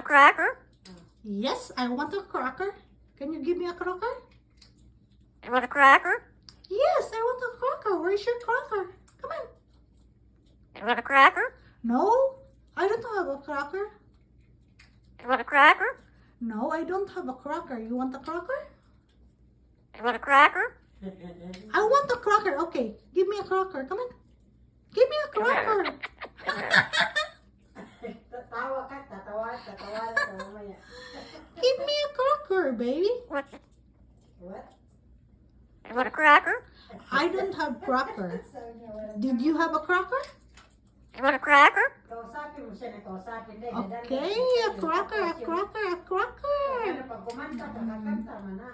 cracker? Yes, I want a cracker. Can you give me a cracker? You want a cracker? Yes, I want a cracker. Where's your cracker? Come on. You want a cracker? No, I don't have a cracker. You want a cracker? No, I don't have a cracker. You want a cracker? You want a cracker? I want a cracker. Okay, give me a cracker. Come on. Give me a cracker. Tatawa ka, tatawa lang mamaya. Give me a cracker, baby. What? What? You want a cracker? I don't have cracker. Sabi niya, wala. Did you have a cracker? You want a cracker? Kausapin mo siya na kausapin din. Okay, a cracker, a cracker, a cracker. Pag kumanta, kakakanta, mana.